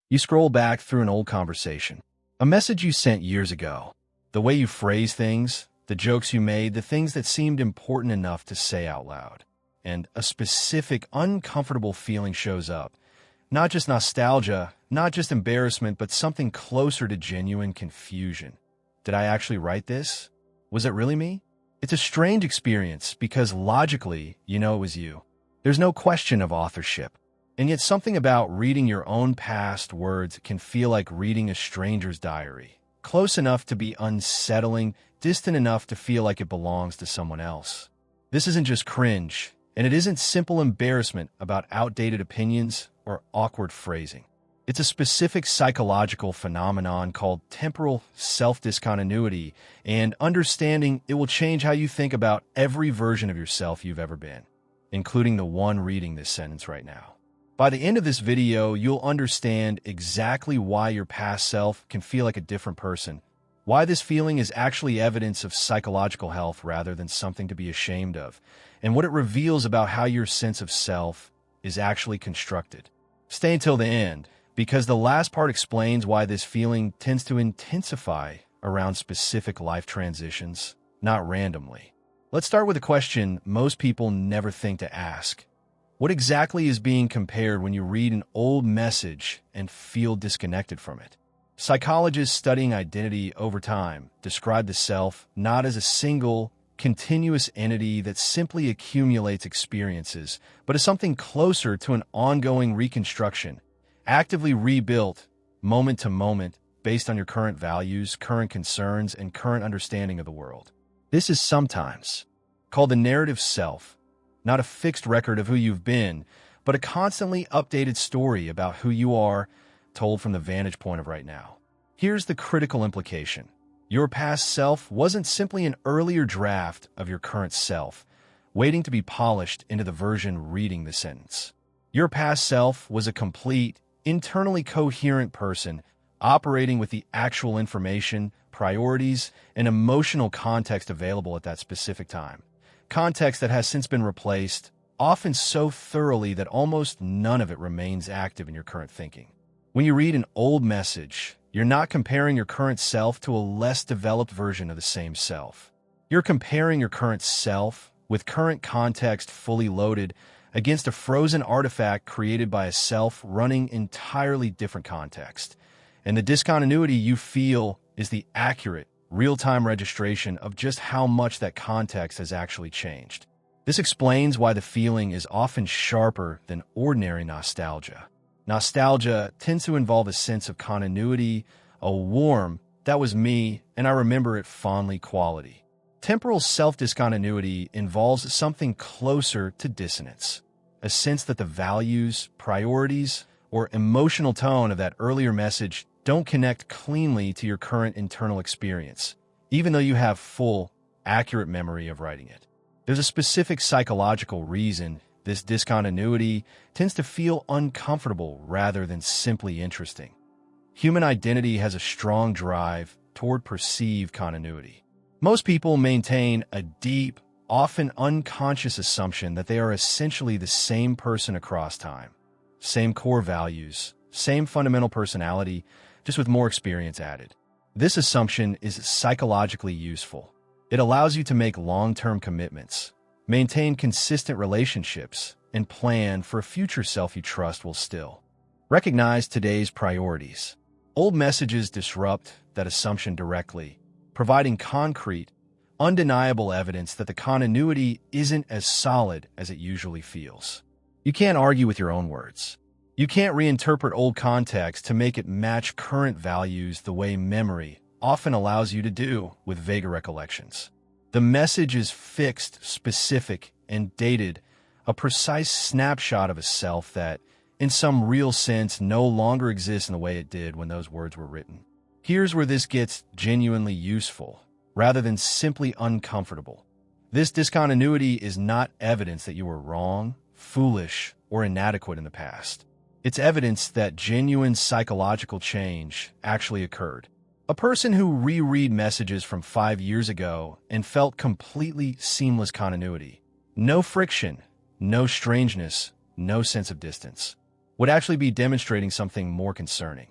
You scroll back through an old conversation, a message you sent years ago, the way you phrase things, the jokes you made, the things that seemed important enough to say out loud. And a specific, uncomfortable feeling shows up. Not just nostalgia, not just embarrassment, but something closer to genuine confusion. Did I actually write this? Was it really me? It's a strange experience because logically, you know it was you. There's no question of authorship. And yet something about reading your own past words can feel like reading a stranger's diary. Close enough to be unsettling, distant enough to feel like it belongs to someone else. This isn't just cringe, and it isn't simple embarrassment about outdated opinions or awkward phrasing. It's a specific psychological phenomenon called temporal self-discontinuity, and understanding it will change how you think about every version of yourself you've ever been, including the one reading this sentence right now. By the end of this video, you'll understand exactly why your past self can feel like a different person, why this feeling is actually evidence of psychological health rather than something to be ashamed of, and what it reveals about how your sense of self is actually constructed. Stay until the end, because the last part explains why this feeling tends to intensify around specific life transitions, not randomly. Let's start with a question most people never think to ask. What exactly is being compared when you read an old message and feel disconnected from it? Psychologists studying identity over time describe the self not as a single, continuous entity that simply accumulates experiences, but as something closer to an ongoing reconstruction, actively rebuilt, moment to moment, based on your current values, current concerns, and current understanding of the world. This is sometimes called the narrative self, not a fixed record of who you've been, but a constantly updated story about who you are, told from the vantage point of right now. Here's the critical implication. Your past self wasn't simply an earlier draft of your current self, waiting to be polished into the version reading the sentence. Your past self was a complete, internally coherent person operating with the actual information, priorities, and emotional context available at that specific time. Context that has since been replaced, often so thoroughly that almost none of it remains active in your current thinking. When you read an old message, you're not comparing your current self to a less developed version of the same self. You're comparing your current self, with current context fully loaded, against a frozen artifact created by a self running entirely different context. And the discontinuity you feel is the accurate, real-time registration of just how much that context has actually changed. This explains why the feeling is often sharper than ordinary nostalgia. Nostalgia tends to involve a sense of continuity, a warm, that was me, and I remember it fondly quality. Temporal self-discontinuity involves something closer to dissonance, a sense that the values, priorities, or emotional tone of that earlier message don't connect cleanly to your current internal experience, even though you have full, accurate memory of writing it. There's a specific psychological reason this discontinuity tends to feel uncomfortable rather than simply interesting. Human identity has a strong drive toward perceived continuity. Most people maintain a deep, often unconscious assumption that they are essentially the same person across time. Same core values, same fundamental personality, just with more experience added. This assumption is psychologically useful. It allows you to make long-term commitments, maintain consistent relationships, and plan for a future self you trust will still. Recognize today's priorities. Old messages disrupt that assumption directly, providing concrete, undeniable evidence that the continuity isn't as solid as it usually feels. You can't argue with your own words. You can't reinterpret old context to make it match current values the way memory often allows you to do with vaguer recollections. The message is fixed, specific, and dated, a precise snapshot of a self that, in some real sense, no longer exists in the way it did when those words were written. Here's where this gets genuinely useful, rather than simply uncomfortable. This discontinuity is not evidence that you were wrong, foolish, or inadequate in the past. It's evidence that genuine psychological change actually occurred. A person who reread messages from 5 years ago and felt completely seamless continuity. No friction, no strangeness, no sense of distance. would actually be demonstrating something more concerning.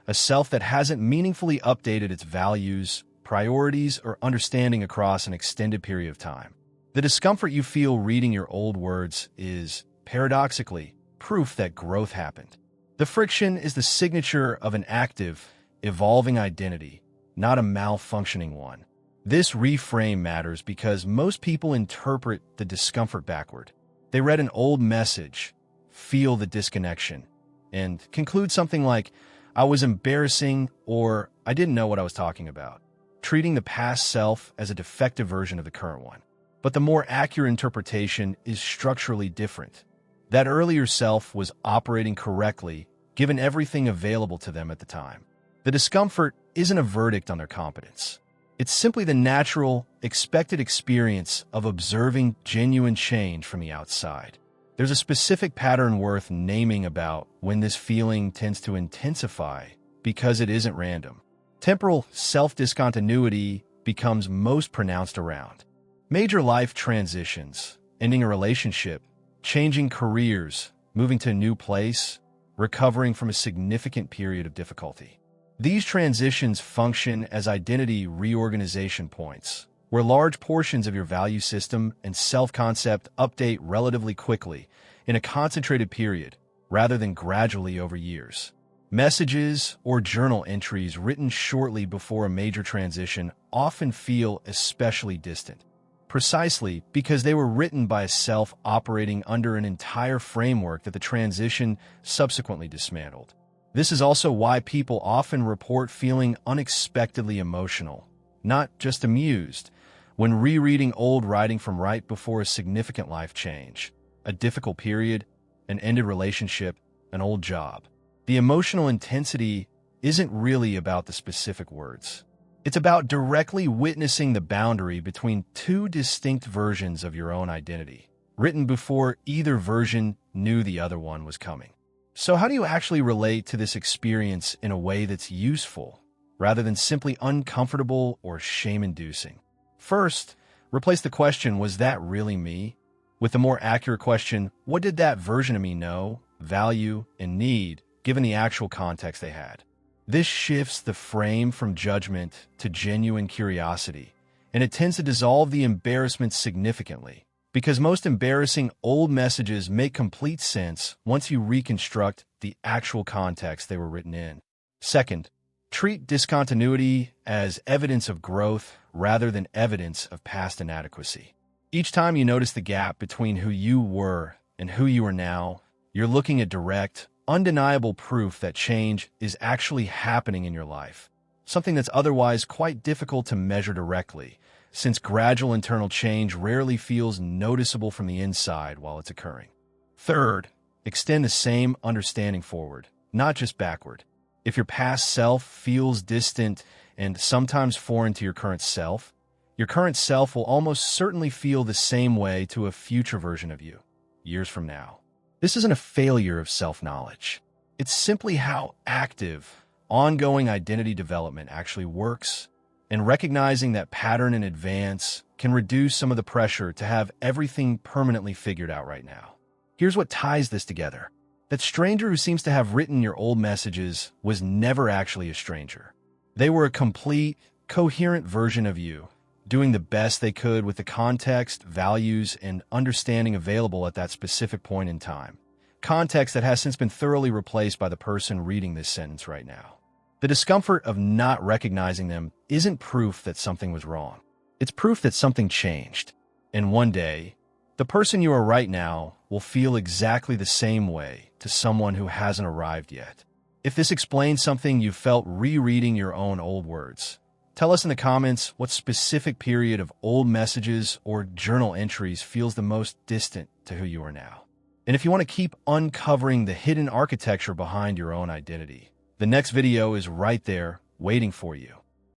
A self that hasn't meaningfully updated its values, priorities, or understanding across an extended period of time. The discomfort you feel reading your old words is, paradoxically, proof that growth happened. The friction is the signature of an active, evolving identity, not a malfunctioning one. This reframe matters because most people interpret the discomfort backward. They read an old message, feel the disconnection, and conclude something like, I was embarrassing or I didn't know what I was talking about, treating the past self as a defective version of the current one. But the more accurate interpretation is structurally different. That earlier self was operating correctly, given everything available to them at the time. The discomfort isn't a verdict on their competence. It's simply the natural, expected experience of observing genuine change from the outside. There's a specific pattern worth naming about when this feeling tends to intensify because it isn't random. Temporal self-discontinuity becomes most pronounced around major life transitions, ending a relationship, changing careers, moving to a new place, recovering from a significant period of difficulty. These transitions function as identity reorganization points, where large portions of your value system and self-concept update relatively quickly in a concentrated period, rather than gradually over years. Messages or journal entries written shortly before a major transition often feel especially distant, precisely because they were written by a self operating under an entire framework that the transition subsequently dismantled. This is also why people often report feeling unexpectedly emotional, not just amused, when rereading old writing from right before a significant life change, a difficult period, an ended relationship, an old job. The emotional intensity isn't really about the specific words. It's about directly witnessing the boundary between two distinct versions of your own identity, written before either version knew the other one was coming. So how do you actually relate to this experience in a way that's useful, rather than simply uncomfortable or shame-inducing? First, replace the question, was that really me, with the more accurate question, what did that version of me know, value, and need, given the actual context they had? This shifts the frame from judgment to genuine curiosity, and it tends to dissolve the embarrassment significantly, because most embarrassing old messages make complete sense once you reconstruct the actual context they were written in. Second, treat discontinuity as evidence of growth rather than evidence of past inadequacy. Each time you notice the gap between who you were and who you are now, you're looking at direct, undeniable proof that change is actually happening in your life, something that's otherwise quite difficult to measure directly, since gradual internal change rarely feels noticeable from the inside while it's occurring. Third, extend the same understanding forward, not just backward. If your past self feels distant and sometimes foreign to your current self will almost certainly feel the same way to a future version of you, years from now. This isn't a failure of self-knowledge. It's simply how active, ongoing identity development actually works, and recognizing that pattern in advance can reduce some of the pressure to have everything permanently figured out right now. Here's what ties this together. That stranger who seems to have written your old messages was never actually a stranger. They were a complete, coherent version of you, doing the best they could with the context, values, and understanding available at that specific point in time. Context that has since been thoroughly replaced by the person reading this sentence right now. The discomfort of not recognizing them isn't proof that something was wrong. It's proof that something changed. And one day, the person you are right now will feel exactly the same way to someone who hasn't arrived yet. If this explains something you felt rereading your own old words, tell us in the comments what specific period of old messages or journal entries feels the most distant to who you are now. And if you want to keep uncovering the hidden architecture behind your own identity, the next video is right there waiting for you.